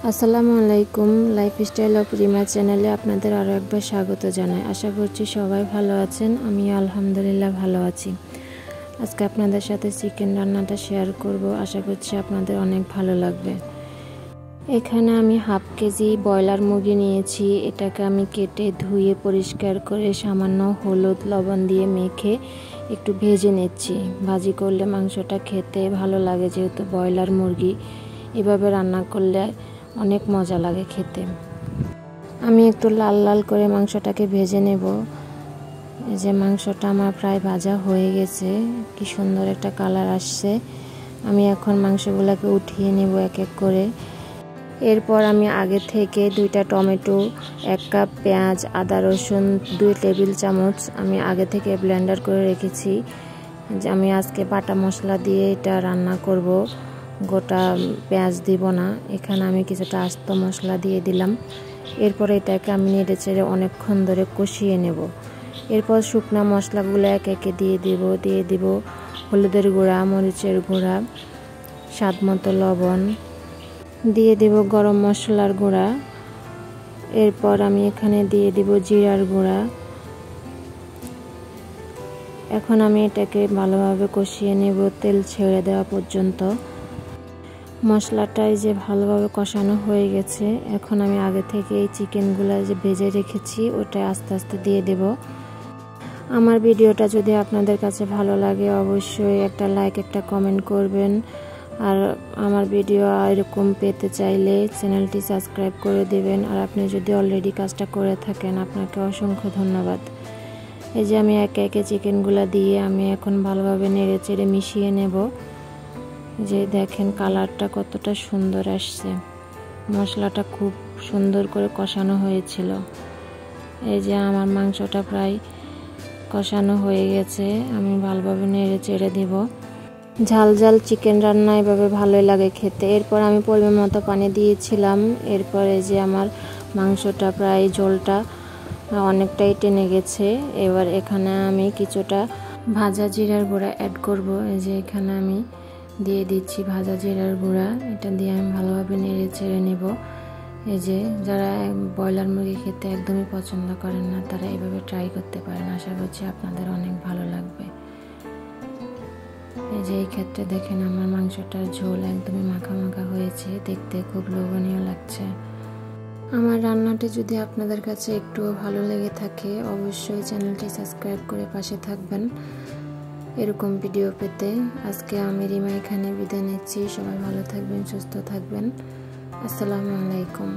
আসসালামু আলাইকুম। Lifestyle of Rima চ্যানেলে আপনাদের আরও একবার স্বাগত জানাই। আশা করছি সবাই ভালো আছেন। আমি আলহামদুলিল্লাহ ভালো আছি। আজকে আপনাদের সাথে চিকেন রান্নাটা শেয়ার করব। আশা করছি আপনাদের অনেক ভালো লাগবে। এখানে আমি হাফ কেজি ব্রয়লার মুরগি নিয়েছি। এটাকে আমি কেটে ধুয়ে পরিষ্কার করে সামান্য হলুদ লবণ দিয়ে মেখে একটু ভেজে নিচ্ছি। ভাজি করলে মাংসটা খেতে ভালো লাগে, যেহেতু ব্রয়লার মুরগি এভাবে রান্না করলে অনেক মজা লাগে খেতে। আমি একটু লাল লাল করে মাংসটাকে ভেজে নেব। এই যে মাংসটা আমার প্রায় ভাজা হয়ে গেছে, কি সুন্দর একটা কালার আসছে। আমি এখন মাংসগুলোকে উঠিয়ে নেব এক এক করে। এরপর আমি আগে থেকে 2টা টমেটো, 1 কাপ পেঁয়াজ, আদা রসুন 2 টেবিল চামচ আমি আগে থেকে ব্লেন্ডার করে রেখেছি। যে আমি আজকে বাটা মশলা দিয়ে এটা রান্না করব, গোটা পেঁয়াজ দিব না। এখানে আমি কিছুটা আস্ত মশলা দিয়ে দিলাম। এরপর এটাকে আমি নেড়ে চেড়ে অনেকক্ষণ ধরে কষিয়ে নেব। এরপর শুকনো মশলাগুলো এক একে দিয়ে দিব হলুদের গুঁড়া, মরিচের গুঁড়া, স্বাদ মতো লবণ, দিয়ে দেব গরম মশলার গুঁড়া। এরপর আমি এখানে দিয়ে দিব জিরার গুঁড়া। এখন আমি এটাকে ভালোভাবে কষিয়ে নেব তেল ছেড়ে দেওয়া পর্যন্ত। মশলাটাই যে ভালোভাবে কষানো হয়ে গেছে, এখন আমি আগে থেকে এই চিকেনগুলো যে ভেজে রেখেছি ওটা আস্তে আস্তে দিয়ে দেব। আমার ভিডিওটা যদি আপনাদের কাছে ভালো লাগে অবশ্যই একটা লাইক, একটা কমেন্ট করবেন। আর আমার ভিডিও এরকম পেতে চাইলে চ্যানেলটি সাবস্ক্রাইব করে দেবেন। আর আপনি যদি অলরেডি কাজটা করে থাকেন আপনাকে অসংখ্য ধন্যবাদ। এই যে আমি একে একে চিকেনগুলো দিয়ে আমি এখন ভালোভাবে নেড়ে চেড়ে মিশিয়ে নেব। যে দেখেন কালারটা কতটা সুন্দর আসছে, মশলাটা খুব সুন্দর করে কষানো হয়েছিল। এই যে আমার মাংসটা প্রায় কষানো হয়ে গেছে, আমি ভালোভাবে নেড়ে চেড়ে দিব। ঝাল ঝাল চিকেন রান্না এভাবে ভালোই লাগে খেতে। এরপর আমি পরিমাণ মতো পানি দিয়েছিলাম। এরপরে যে আমার মাংসটা প্রায় ঝোলটা অনেকটাই টেনে গেছে। এবার এখানে আমি কিছুটা ভাজা জিরার গুঁড়া অ্যাড করব। এই যে এখানে আমি দিয়ে দিচ্ছি ভাজা জিরার গুঁড়া। এটা দিয়ে আমি ভালোভাবে নেড়ে চেড়ে নেব। এই যে যারা ব্রয়লার মুরগি খেতে একদমই পছন্দ করেন না তারা এভাবে ট্রাই করতে পারেন। আশা করছি আপনাদের অনেক ভালো লাগবে। এই যে এই ক্ষেত্রে দেখেন আমার মাংসটার ঝোল একদমই মাখা মাখা হয়েছে, দেখতে খুব লোভনীয় লাগছে। আমার রান্নাটি যদি আপনাদের কাছে একটুও ভালো লেগে থাকে অবশ্যই চ্যানেলটি সাবস্ক্রাইব করে পাশে থাকবেন এরকম ভিডিও পেতে। আজকে আমি রিমা এখানে বিদায় নিচ্ছি। সবাই ভালো থাকবেন, সুস্থ থাকবেন। আসসালামু আলাইকুম।